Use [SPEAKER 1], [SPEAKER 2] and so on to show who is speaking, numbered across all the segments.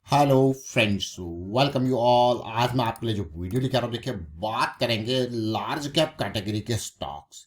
[SPEAKER 1] Hello friends, welcome you all. आज मैं आपके लिए जो वीडियो लेकर आ रहा हूँ, देखिए बात करेंगे लार्ज कैप कैटेगरी के स्टॉक्स।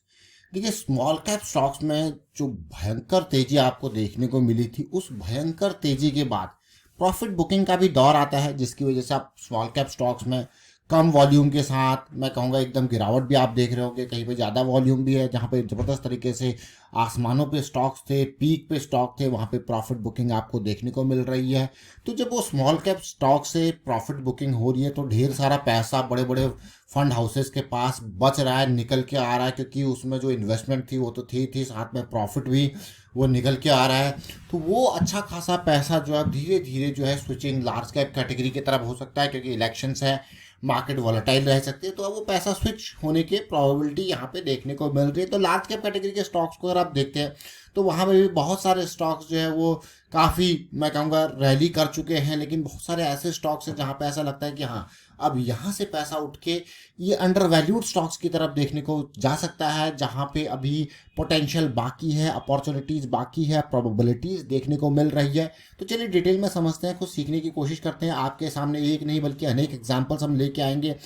[SPEAKER 1] देखिए स्मॉल कैप स्टॉक्स में जो भयंकर तेजी आपको देखने को मिली थी, उस भयंकर तेजी के बाद प्रॉफिट बुकिंग का भी दौर आता है, जिसकी वजह से आप स्मॉल कैप स्टॉक्स में कम वॉल्यूम के साथ, मैं कहूँगा एकदम गिरावट भी आप देख रहे होंगे। कहीं पे ज़्यादा वॉल्यूम भी है, जहाँ पे ज़बरदस्त तरीके से आसमानों पे स्टॉक्स थे, पीक पे स्टॉक थे, वहाँ पे प्रॉफिट बुकिंग आपको देखने को मिल रही है। तो जब वो स्मॉल कैप स्टॉक से प्रॉफिट बुकिंग हो रही है, तो ढेर सारा पैसा बड़े बड़े फंड हाउसेस के पास बच रहा है, निकल के आ रहा है, क्योंकि उसमें जो इन्वेस्टमेंट थी वो तो थी साथ में प्रॉफिट भी वो निकल के आ रहा है। तो वो अच्छा खासा पैसा जो है धीरे धीरे जो है स्विचिंग लार्ज कैप कैटेगरी की तरफ हो सकता है, क्योंकि इलेक्शंस है, मार्केट वॉलेटाइल रह सकती है, तो अब वो पैसा स्विच होने की प्रोबेबिलिटी यहाँ पे देखने को मिल रही है। तो लार्ज कैप कैटेगरी के स्टॉक्स को अगर आप देखते हैं, तो वहाँ पे भी बहुत सारे स्टॉक्स जो है वो काफ़ी, मैं कहूँगा, रैली कर चुके हैं। लेकिन बहुत सारे ऐसे स्टॉक्स हैं जहाँ पे ऐसा लगता है कि हाँ, अब यहाँ से पैसा उठ के ये अंडर वैल्यूड स्टॉक्स की तरफ देखने को जा सकता है, जहाँ पे अभी पोटेंशियल बाकी है, अपॉर्चुनिटीज़ बाकी है, प्रोबेबिलिटीज़ देखने को मिल रही है। तो चलिए डिटेल में समझते हैं, कुछ सीखने की कोशिश करते हैं। आपके सामने एक नहीं बल्कि अनेक एग्जाम्पल्स हम लेके आएंगे।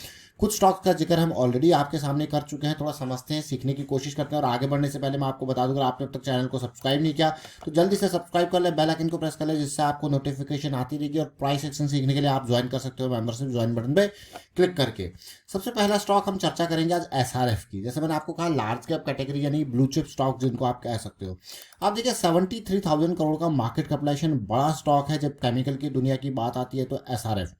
[SPEAKER 1] कुछ स्टॉक्स का जिक्र हम ऑलरेडी आपके सामने कर चुके हैं, थोड़ा समझते हैं, सीखने की कोशिश करते हैं। और आगे बढ़ने से पहले मैं आपको बता दूं, अगर आपने अब तक चैनल को सब्सक्राइब नहीं किया तो जल्दी से सब्सक्राइब कर ले, बेल आइकन को प्रेस कर ले, जिससे आपको नोटिफिकेशन आती रहेगी। और प्राइस एक्शन सीखने के लिए आप ज्वाइन कर सकते हो मेंबरशिप ज्वाइन बटन पे क्लिक करके। सबसे पहला स्टॉक हम चर्चा करेंगे आज एसआरएफ की। जैसे मैंने आपको कहा, लार्ज कैप कैटेगरी यानी ब्लू चिप स्टॉक जिनको आप कह सकते हो। आप देखिए 73,000 करोड़ का मार्केट कैपिटलाइजेशन बड़ा स्टॉक है जब केमिकल की दुनिया की बात आती है। तो एसआरएफ,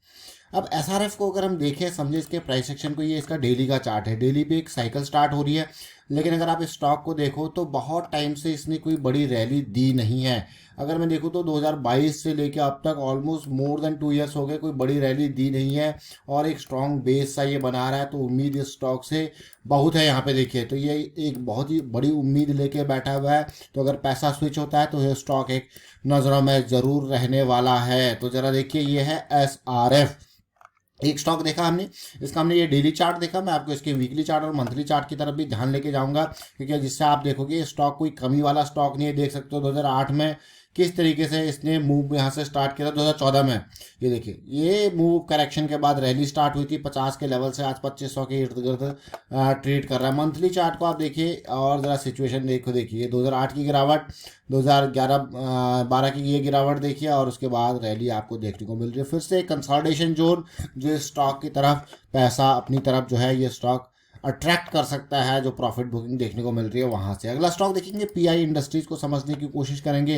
[SPEAKER 1] अब एसआरएफ को अगर हम देखें, समझे इसके प्राइस सेक्शन को, ये इसका डेली का चार्ट है। डेली पे एक साइकिल स्टार्ट हो रही है, लेकिन अगर आप इस स्टॉक को देखो तो बहुत टाइम से इसने कोई बड़ी रैली दी नहीं है। अगर मैं देखूँ तो 2022 से लेकर अब तक ऑलमोस्ट मोर देन 2 इयर्स हो गए, कोई बड़ी रैली दी नहीं है और एक स्ट्रॉन्ग बेस सा ये बना रहा है। तो उम्मीद इस स्टॉक से बहुत है। यहाँ पे देखिए तो ये एक बहुत ही बड़ी उम्मीद लेके बैठा हुआ है। तो अगर पैसा स्विच होता है तो ये स्टॉक एक नज़रों में ज़रूर रहने वाला है। तो ज़रा देखिए, ये है एसआरएफ। एक स्टॉक देखा हमने, इसका हमने ये डेली चार्ट देखा। मैं आपको इसके वीकली चार्ट और मंथली चार्ट की तरफ भी ध्यान लेके जाऊंगा, क्योंकि जिससे आप देखोगे ये स्टॉक कोई कमी वाला स्टॉक नहीं है। देख सकते हो 2008 में किस तरीके से इसने मूव यहाँ से स्टार्ट किया था। 2014 में ये देखिए, ये मूव करेक्शन के बाद रैली स्टार्ट हुई थी 50 के लेवल से, आज 2500 के इर्द गिर्द ट्रेड कर रहा है। मंथली चार्ट को आप देखिए और ज़रा सिचुएशन देखिए 2008 की गिरावट, 2011-12 की ये गिरावट देखिए, और उसके बाद रैली आपको देखने को मिल रही है। फिर से कंसोलिडेशन जोन जो इस स्टॉक की तरफ पैसा अपनी तरफ जो है ये स्टॉक अट्रैक्ट कर सकता है, जो प्रॉफिट बुकिंग देखने को मिल रही है वहाँ से। अगला स्टॉक देखेंगे, पीआई इंडस्ट्रीज़ को समझने की कोशिश करेंगे।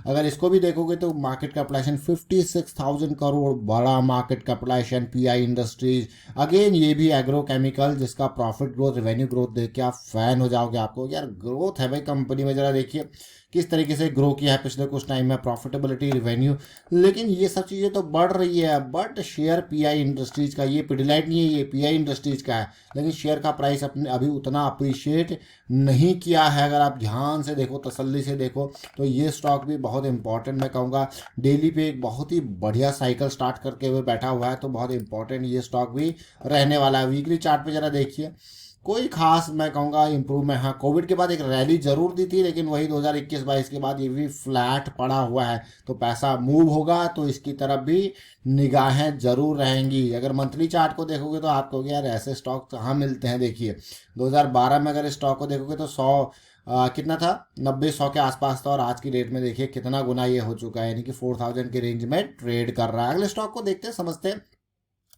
[SPEAKER 1] अगर इसको भी देखोगे तो मार्केट कैपिटलाइजेशन 56,000 करोड़, बड़ा market capitalisation PI industries. Again ये भी एग्रो केमिकल, जिसका प्रॉफिट ग्रोथ, रेवेन्यू ग्रोथ देख के आप फैन हो जाओगे। आपको यार ग्रोथ है भाई कंपनी में, जरा देखिए किस तरीके से ग्रो किया है पिछले कुछ टाइम में, प्रॉफिटेबिलिटी, रिवेन्यू। लेकिन ये सब चीज़ें तो बढ़ रही है, बट शेयर पीआई इंडस्ट्रीज का, ये पिडिलाइट नहीं है, ये पीआई इंडस्ट्रीज का है, लेकिन शेयर का प्राइस अपने अभी उतना अप्रिशिएट नहीं किया है। अगर आप ध्यान से देखो, तसल्ली से देखो, तो ये स्टॉक भी बहुत इंपॉर्टेंट, मैं कहूँगा डेली पे एक बहुत ही बढ़िया साइकिल स्टार्ट करके हुए बैठा हुआ है। तो बहुत इंपॉर्टेंट ये स्टॉक भी रहने वाला है। वीकली चार्ट पे जरा देखिए, कोई खास मैं कहूँगा इम्प्रूवमेंट, हाँ कोविड के बाद एक रैली जरूर दी थी, लेकिन वही 2021-22 के बाद ये भी फ्लैट पड़ा हुआ है। तो पैसा मूव होगा तो इसकी तरफ भी निगाहें जरूर रहेंगी। अगर मंथली चार्ट को देखोगे तो आप कहोगे यार ऐसे स्टॉक कहाँ मिलते हैं। देखिए 2012 में अगर स्टॉक को देखोगे तो 100 कितना था, 90-100 के आसपास था, और आज की डेट में देखिए कितना गुना ये हो चुका है, यानी कि 4000 के रेंज में ट्रेड कर रहा है। अगले स्टॉक को देखते हैं, समझते हैं।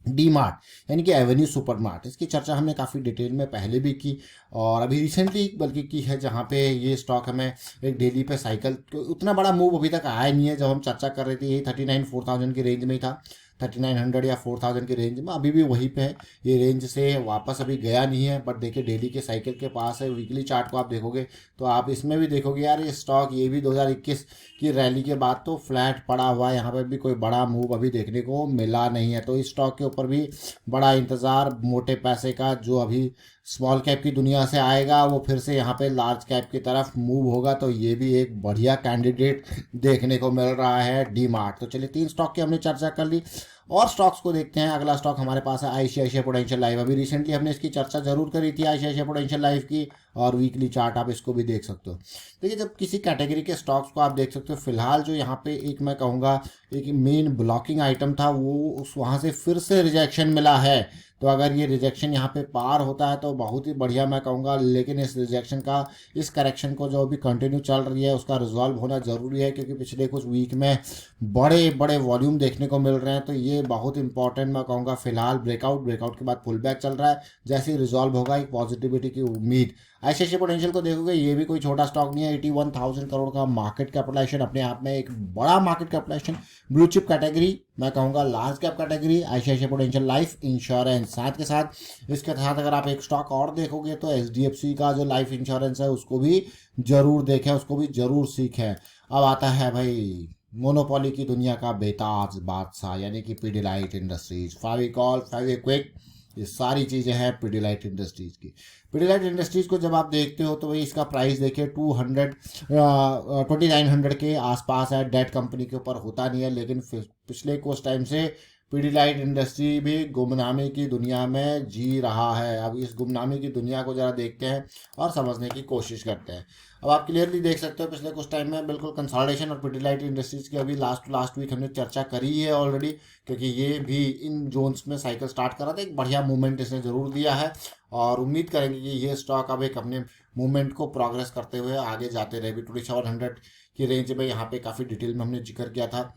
[SPEAKER 1] डी मार्ट यानी कि एवेन्यू सुपर मार्ट, इसकी चर्चा हमने काफ़ी डिटेल में पहले भी की और अभी रिसेंटली बल्कि की है, जहाँ पे ये स्टॉक हमें एक डेली पे साइकिल, उतना बड़ा मूव अभी तक आया नहीं है। जब हम चर्चा कर रहे थे यही 39-4000 की रेंज में ही था, 3900 या 4000 की रेंज में, अभी भी वहीं पे है। ये रेंज से वापस अभी गया नहीं है, बट देखिए डेली के साइकिल के पास है। वीकली चार्ट को आप देखोगे तो आप इसमें भी देखोगे यार ये स्टॉक, ये भी 2021 की रैली के बाद तो फ्लैट पड़ा हुआ है। यहाँ पर भी कोई बड़ा मूव अभी देखने को मिला नहीं है। तो इस स्टॉक के ऊपर भी बड़ा इंतज़ार मोटे पैसे का, जो अभी स्मॉल कैप की दुनिया से आएगा वो फिर से यहाँ पे लार्ज कैप की तरफ मूव होगा। तो ये भी एक बढ़िया कैंडिडेट देखने को मिल रहा है, डी मार्ट। तो चलिए 3 स्टॉक की हमने चर्चा कर ली। और स्टॉक्स को देखते हैं। अगला स्टॉक हमारे पास है आईसीआईसीआई प्रूडेंशियल लाइफ। अभी रिसेंटली हमने इसकी चर्चा जरूर करी थी आईसीआईसीआई प्रूडेंशियल लाइफ की, और वीकली चार्ट आप इसको भी देख सकते हो। देखिए, जब किसी कैटेगरी के स्टॉक्स को आप देख सकते हो, फिलहाल जो यहाँ पे एक मैं कहूँगा एक मेन ब्लॉकिंग आइटम था, वो उस वहाँ से फिर से रिजेक्शन मिला है। तो अगर ये रिजेक्शन यहाँ पे पार होता है तो बहुत ही बढ़िया मैं कहूँगा, लेकिन इस रिजेक्शन का, इस करेक्शन को जो अभी कंटिन्यू चल रही है उसका रिजॉल्व होना ज़रूरी है, क्योंकि पिछले कुछ वीक में बड़े बड़े वॉल्यूम देखने को मिल रहे हैं। तो ये बहुत इंपॉर्टेंट मैं कहूँगा। फिलहाल ब्रेकआउट के बाद पुल बैक चल रहा है, जैसे ही रिजॉल्व होगा एक पॉजिटिविटी की उम्मीद। आईसीआईसीआई प्रूडेंशियल को देखोगे, ये भी कोई छोटा स्टॉक नहीं है। 81,000 करोड़ का मार्केट कैपिटलाइजेशन, अपने आप में एक बड़ा market capitalisation. Blue chip category, मैं कहूँगा large cap category, ICICI prudential life insurance. साथ के साथ इसके साथ अगर आप एक स्टॉक और देखोगे तो एचडीएफसी का जो लाइफ इंश्योरेंस है उसको भी जरूर देखें, उसको भी जरूर सीखें। अब आता है भाई मोनोपोली की दुनिया का बेताज बादशाह, यानी कि पीडीलाइट इंडस्ट्रीज, फेविकॉल, फेविक्विक, ये सारी चीज़ें हैं पीडीलाइट इंडस्ट्रीज की। पीडीलाइट इंडस्ट्रीज को जब आप देखते हो तो भाई इसका प्राइस देखिए 2900 के आसपास है। डेट कंपनी के ऊपर होता नहीं है, लेकिन पिछले कुछ टाइम से पीडीलाइट इंडस्ट्री भी गुमनामी की दुनिया में जी रहा है। अब इस गुमनामी की दुनिया को जरा देखते हैं और समझने की कोशिश करते हैं। अब आप क्लियरली देख सकते हो पिछले कुछ टाइम में बिल्कुल कंसोलिडेशन और पीडीलाइट इंडस्ट्रीज की अभी लास्ट वीक हमने चर्चा करी है ऑलरेडी, क्योंकि ये भी इन जोन्स में साइकिल स्टार्ट कर रहा था। एक बढ़िया मूवमेंट इसने जरूर दिया है, और उम्मीद करेंगे कि ये स्टॉक अब एक अपने मूवमेंट को प्रोग्रेस करते हुए आगे जाते रहे। भी 2700 की रेंज में यहाँ पे काफ़ी डिटेल में हमने जिक्र किया था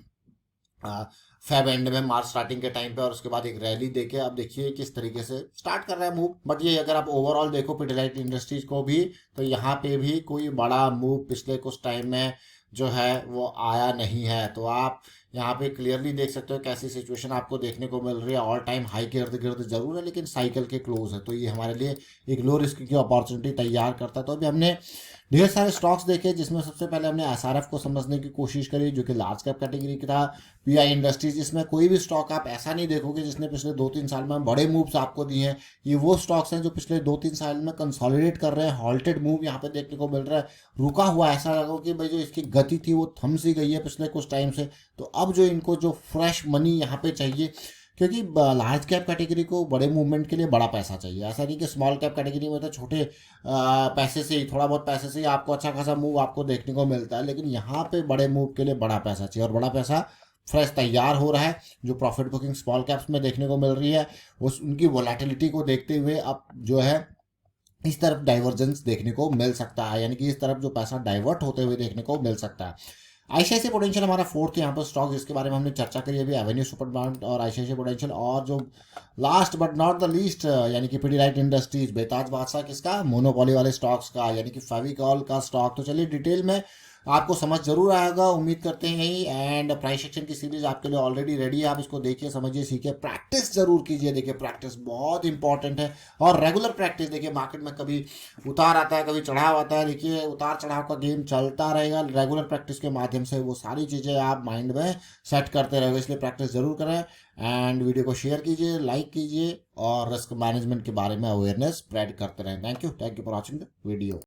[SPEAKER 1] फेब एंड में, मार्च स्टार्टिंग के टाइम पे, और उसके बाद एक रैली देके अब देखिए किस तरीके से स्टार्ट कर रहा है मूव। बट ये अगर आप ओवरऑल देखो पीडीलाइट इंडस्ट्रीज को भी, तो यहाँ पे भी कोई बड़ा मूव पिछले कुछ टाइम में जो है वो आया नहीं है। तो आप यहाँ पे क्लियरली देख सकते हो कैसी सिचुएशन आपको देखने को मिल रही है। ऑल टाइम हाई के इर्द गिर्द जरूर है, लेकिन साइकिल के क्लोज है, तो ये हमारे लिए एक लो रिस्क की अपॉर्चुनिटी तैयार करता है। तो अभी हमने ढेर सारे स्टॉक्स देखे, जिसमें सबसे पहले हमने एसआरएफ को समझने की कोशिश करी, जो कि लार्ज कैप कैटेगरी की था। पीआई इंडस्ट्रीज, इसमें कोई भी स्टॉक आप ऐसा नहीं देखोगे जिसने पिछले 2-3 साल में बड़े मूव्स आपको दिए हैं। ये वो स्टॉक्स हैं जो पिछले 2-3 साल में कंसोलिडेट कर रहे हैं। हॉल्टेड मूव यहाँ पे देखने को मिल रहा है, रुका हुआ, ऐसा लगा कि भाई जो इसकी गति थी वो थम सी गई है पिछले कुछ टाइम से। तो अब जो इनको जो फ्रेश मनी यहाँ पे चाहिए, क्योंकि लार्ज कैप कैटेगरी को बड़े मूवमेंट के लिए बड़ा पैसा चाहिए। ऐसा नहीं कि स्मॉल कैप कैटेगरी में तो छोटे पैसे से ही, थोड़ा बहुत पैसे से ही आपको अच्छा खासा मूव आपको देखने को मिलता है, लेकिन यहाँ पे बड़े मूव के लिए बड़ा पैसा चाहिए, और बड़ा पैसा फ्रेश तैयार हो रहा है। जो प्रॉफिट बुकिंग स्मॉल कैप्स में देखने को मिल रही है, उस उनकी वोलेटिलिटी को देखते हुए अब जो है इस तरफ डाइवर्जेंस देखने को मिल सकता है, यानी कि इस तरफ जो पैसा डाइवर्ट होते हुए देखने को मिल सकता है। आईसीआईसीआई प्रूडेंशियल हमारा फोर्थ यहाँ पर स्टॉक, जिसके बारे में हमने चर्चा करी अभी, एवेन्यू सुपरमार्ट और आईसीआईसीआई प्रूडेंशियल, और जो last but not the least यानी कि पीडीलाइट इंडस्ट्रीज, बेताज बादशाह किसका, मोनोपोली वाले स्टॉक्स का, यानी कि फेविकॉल का स्टॉक। तो चलिए डिटेल में आपको समझ जरूर आएगा, उम्मीद करते हैं यही। एंड प्राइस एक्शन की सीरीज आपके लिए ऑलरेडी रेडी है, आप इसको देखिए, समझिए, सीखिए, प्रैक्टिस जरूर कीजिए। देखिए प्रैक्टिस बहुत इंपॉर्टेंट है, और रेगुलर प्रैक्टिस। देखिए मार्केट में कभी उतार आता है, कभी चढ़ाव आता है, देखिए उतार चढ़ाव का गेम चलता रहेगा। रेगुलर प्रैक्टिस के माध्यम से वो सारी चीज़ें आप माइंड में सेट करते रहोगे, इसलिए प्रैक्टिस जरूर करें। एंड वीडियो को शेयर कीजिए, लाइक कीजिए, और रिस्क मैनेजमेंट के बारे में अवेयरनेस स्प्रेड करते रहें। Thank you for watching the video.